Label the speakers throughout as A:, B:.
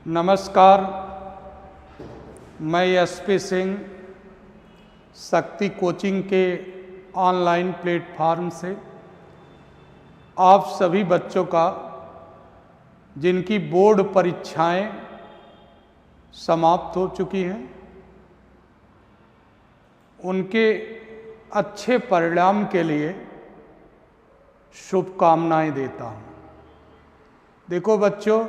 A: नमस्कार, मैं एसपी सिंह शक्ति कोचिंग के ऑनलाइन प्लेटफार्म से आप सभी बच्चों का जिनकी बोर्ड परीक्षाएं समाप्त हो चुकी हैं उनके अच्छे परिणाम के लिए शुभकामनाएं देता हूं। देखो बच्चों,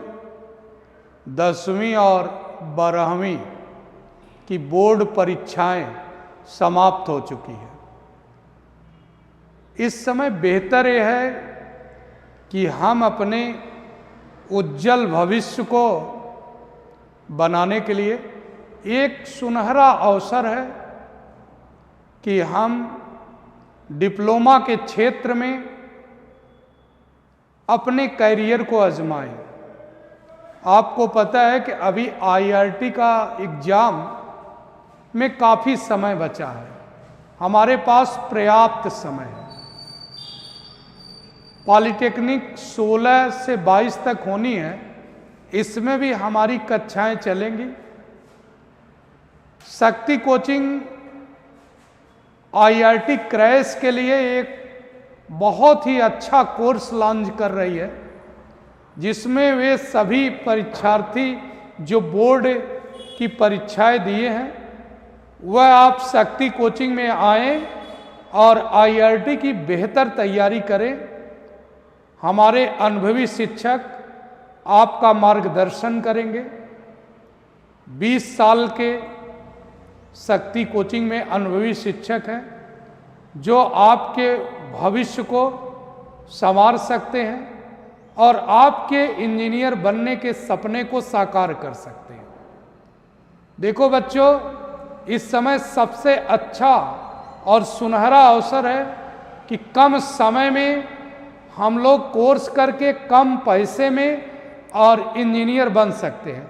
A: 10वीं और 12वीं की बोर्ड परीक्षाएं समाप्त हो चुकी है। इस समय बेहतर यह है कि हम अपने उज्जवल भविष्य को बनाने के लिए एक सुनहरा अवसर है कि हम डिप्लोमा के क्षेत्र में अपने कैरियर को आजमाएं। आपको पता है कि अभी आईआरटी का एग्जाम में काफ़ी समय बचा है, हमारे पास पर्याप्त समय है। पॉलिटेक्निक 16 से 22 तक होनी है, इसमें भी हमारी कक्षाएं चलेंगी। शक्ति कोचिंग आईआरटी क्रैश के लिए एक बहुत ही अच्छा कोर्स लॉन्च कर रही है, जिसमें वे सभी परीक्षार्थी जो बोर्ड की परीक्षाएं दिए हैं वह आप शक्ति कोचिंग में आएं और आईआरटी की बेहतर तैयारी करें। हमारे अनुभवी शिक्षक आपका मार्गदर्शन करेंगे। 20 साल के शक्ति कोचिंग में अनुभवी शिक्षक हैं जो आपके भविष्य को संवार सकते हैं और आपके इंजीनियर बनने के सपने को साकार कर सकते हैं। देखो बच्चों, इस समय सबसे अच्छा और सुनहरा अवसर है कि कम समय में हम लोग कोर्स करके कम पैसे में और इंजीनियर बन सकते हैं।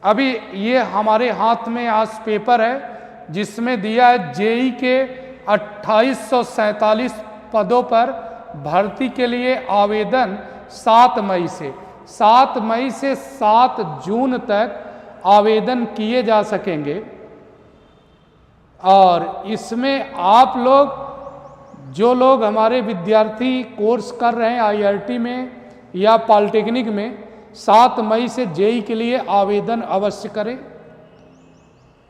A: अभी ये हमारे हाथ में आज पेपर है जिसमें दिया है जेई के 2847 पदों पर भर्ती के लिए आवेदन 7 मई से 7 जून तक आवेदन किए जा सकेंगे। और इसमें आप लोग जो लोग हमारे विद्यार्थी कोर्स कर रहे हैं आईआरटी में या पॉलिटेक्निक में, 7 मई से जेई के लिए आवेदन अवश्य करें।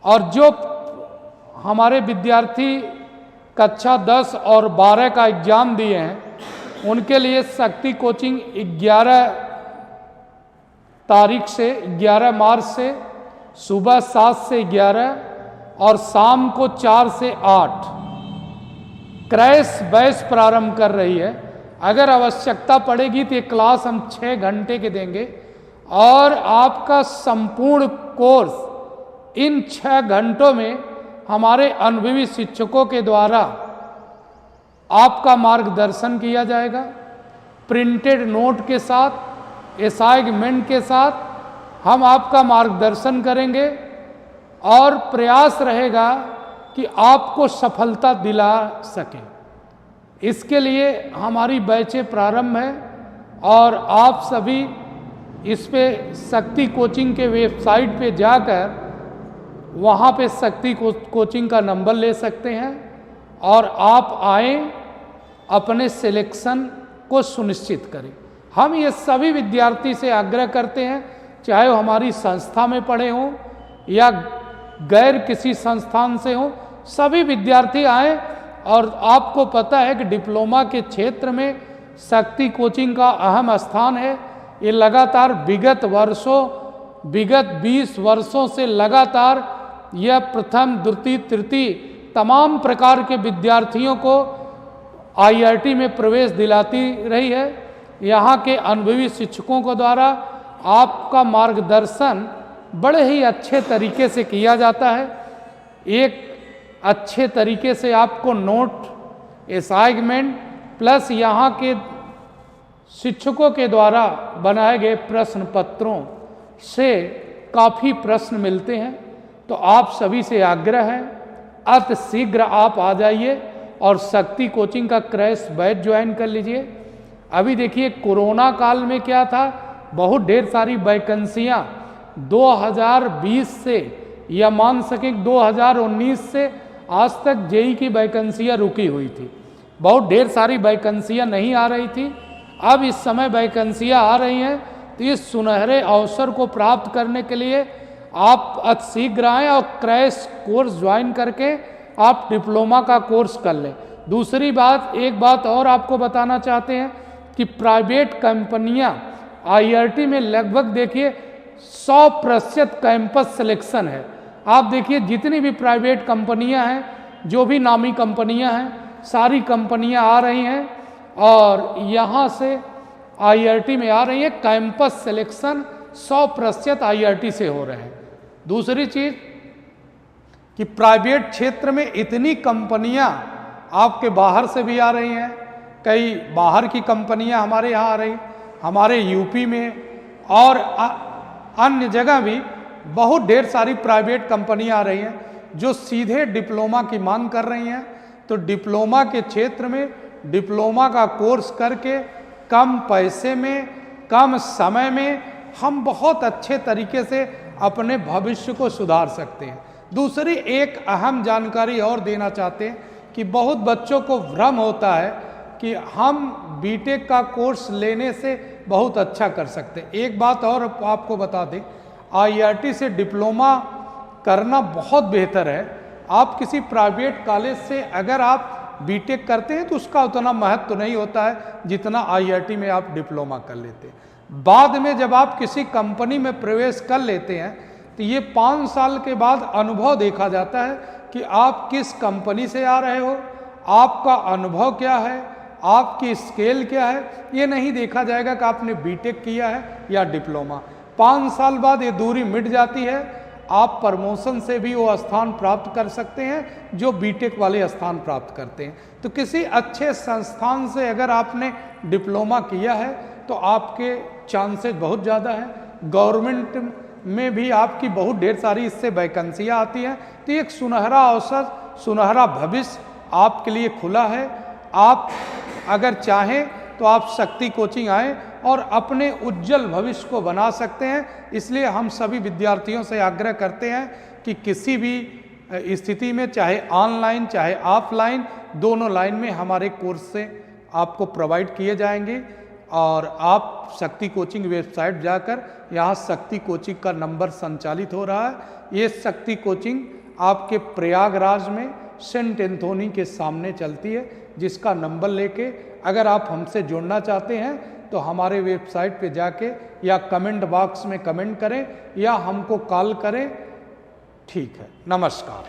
A: और जो हमारे विद्यार्थी कक्षा 10 और 12 का एग्जाम दिए हैं उनके लिए शक्ति कोचिंग 11 मार्च से सुबह 7 से 11 और शाम को 4 से 8 क्रैश बैच प्रारंभ कर रही है। अगर आवश्यकता पड़ेगी तो ये क्लास हम 6 घंटे के देंगे और आपका संपूर्ण कोर्स इन 6 घंटों में हमारे अनुभवी शिक्षकों के द्वारा आपका मार्गदर्शन किया जाएगा। प्रिंटेड नोट के साथ, असाइनमेंट के साथ हम आपका मार्गदर्शन करेंगे और प्रयास रहेगा कि आपको सफलता दिला सकें। इसके लिए हमारी बैचें प्रारंभ है और आप सभी इस पे शक्ति कोचिंग के वेबसाइट पे जाकर वहाँ पे शक्ति कोचिंग का नंबर ले सकते हैं और आप आएँ, अपने सिलेक्शन को सुनिश्चित करें। हम ये सभी विद्यार्थी से आग्रह करते हैं, चाहे वो हमारी संस्था में पढ़े हों या गैर किसी संस्थान से हों, सभी विद्यार्थी आएँ। और आपको पता है कि डिप्लोमा के क्षेत्र में शक्ति कोचिंग का अहम स्थान है। ये लगातार विगत 20 वर्षों से लगातार यह प्रथम, द्वितीय, तृतीय तमाम प्रकार के विद्यार्थियों को आईआरटी में प्रवेश दिलाती रही है। यहाँ के अनुभवी शिक्षकों के द्वारा आपका मार्गदर्शन बड़े ही अच्छे तरीके से किया जाता है। एक अच्छे तरीके से आपको नोट, असाइनमेंट प्लस यहाँ के शिक्षकों के द्वारा बनाए गए प्रश्न पत्रों से काफ़ी प्रश्न मिलते हैं। तो आप सभी से आग्रह है, अति शीघ्र आप आ जाइए और शक्ति कोचिंग का क्रैश बैच ज्वाइन कर लीजिए। अभी देखिए कोरोना काल में क्या था, बहुत ढेर सारी वैकेंसियाँ 2020 से या मान सकें 2019 से आज तक जेई की वैकेंसियाँ रुकी हुई थी। बहुत ढेर सारी वैकेंसियाँ नहीं आ रही थी, अब इस समय वैकेंसियाँ आ रही हैं। तो इस सुनहरे अवसर को प्राप्त करने के लिए आप अतिशीघ्र आएँ और क्रैश कोर्स ज्वाइन करके आप डिप्लोमा का कोर्स कर लें। दूसरी बात, एक बात और आपको बताना चाहते हैं कि प्राइवेट कंपनियां आईआईटी में लगभग देखिए 100% कैंपस सिलेक्शन है। आप देखिए जितनी भी प्राइवेट कंपनियां हैं, जो भी नामी कंपनियां हैं, सारी कंपनियां आ रही हैं और यहाँ से आईआईटी में आ रही है। कैंपस सिलेक्शन 100% आईआईटी से हो रहे हैं। दूसरी चीज कि प्राइवेट क्षेत्र में इतनी कंपनियां आपके बाहर से भी आ रही हैं, कई बाहर की कंपनियां हमारे यहाँ आ रही, हमारे यूपी में और अन्य जगह भी बहुत ढेर सारी प्राइवेट कंपनियां आ रही हैं जो सीधे डिप्लोमा की मांग कर रही हैं। तो डिप्लोमा के क्षेत्र में डिप्लोमा का कोर्स करके कम पैसे में, कम समय में हम बहुत अच्छे तरीके से अपने भविष्य को सुधार सकते हैं। दूसरी एक अहम जानकारी और देना चाहते हैं कि बहुत बच्चों को भ्रम होता है कि हम बीटेक का कोर्स लेने से बहुत अच्छा कर सकते हैं। एक बात और आपको बता दें, आईआईटी से डिप्लोमा करना बहुत बेहतर है। आप किसी प्राइवेट कॉलेज से अगर आप बीटेक करते हैं तो उसका उतना महत्व नहीं होता है जितना आईआईटी में आप डिप्लोमा कर लेते हैं। बाद में जब आप किसी कंपनी में प्रवेश कर लेते हैं तो ये 5 साल के बाद अनुभव देखा जाता है कि आप किस कंपनी से आ रहे हो, आपका अनुभव क्या है, आपकी स्केल क्या है। ये नहीं देखा जाएगा कि आपने बीटेक किया है या डिप्लोमा। 5 साल बाद ये दूरी मिट जाती है, आप प्रमोशन से भी वो स्थान प्राप्त कर सकते हैं जो बीटेक वाले स्थान प्राप्त करते हैं। तो किसी अच्छे संस्थान से अगर आपने डिप्लोमा किया है तो आपके चांसेस बहुत ज़्यादा हैं। गवर्नमेंट में भी आपकी बहुत ढेर सारी इससे वैकेंसियाँ आती हैं। तो एक सुनहरा अवसर, सुनहरा भविष्य आपके लिए खुला है। आप अगर चाहें तो आप शक्ति कोचिंग आएँ और अपने उज्जवल भविष्य को बना सकते हैं। इसलिए हम सभी विद्यार्थियों से आग्रह करते हैं कि किसी भी स्थिति में, चाहे ऑनलाइन चाहे ऑफलाइन, दोनों लाइन में हमारे कोर्स से आपको प्रोवाइड किए जाएंगे। और आप शक्ति कोचिंग वेबसाइट जाकर, यहाँ शक्ति कोचिंग का नंबर संचालित हो रहा है। ये शक्ति कोचिंग आपके प्रयागराज में सेंट एंथोनी के सामने चलती है, जिसका नंबर लेके अगर आप हमसे जुड़ना चाहते हैं तो हमारे वेबसाइट पे जाके या कमेंट बॉक्स में कमेंट करें या हमको कॉल करें। ठीक है, नमस्कार।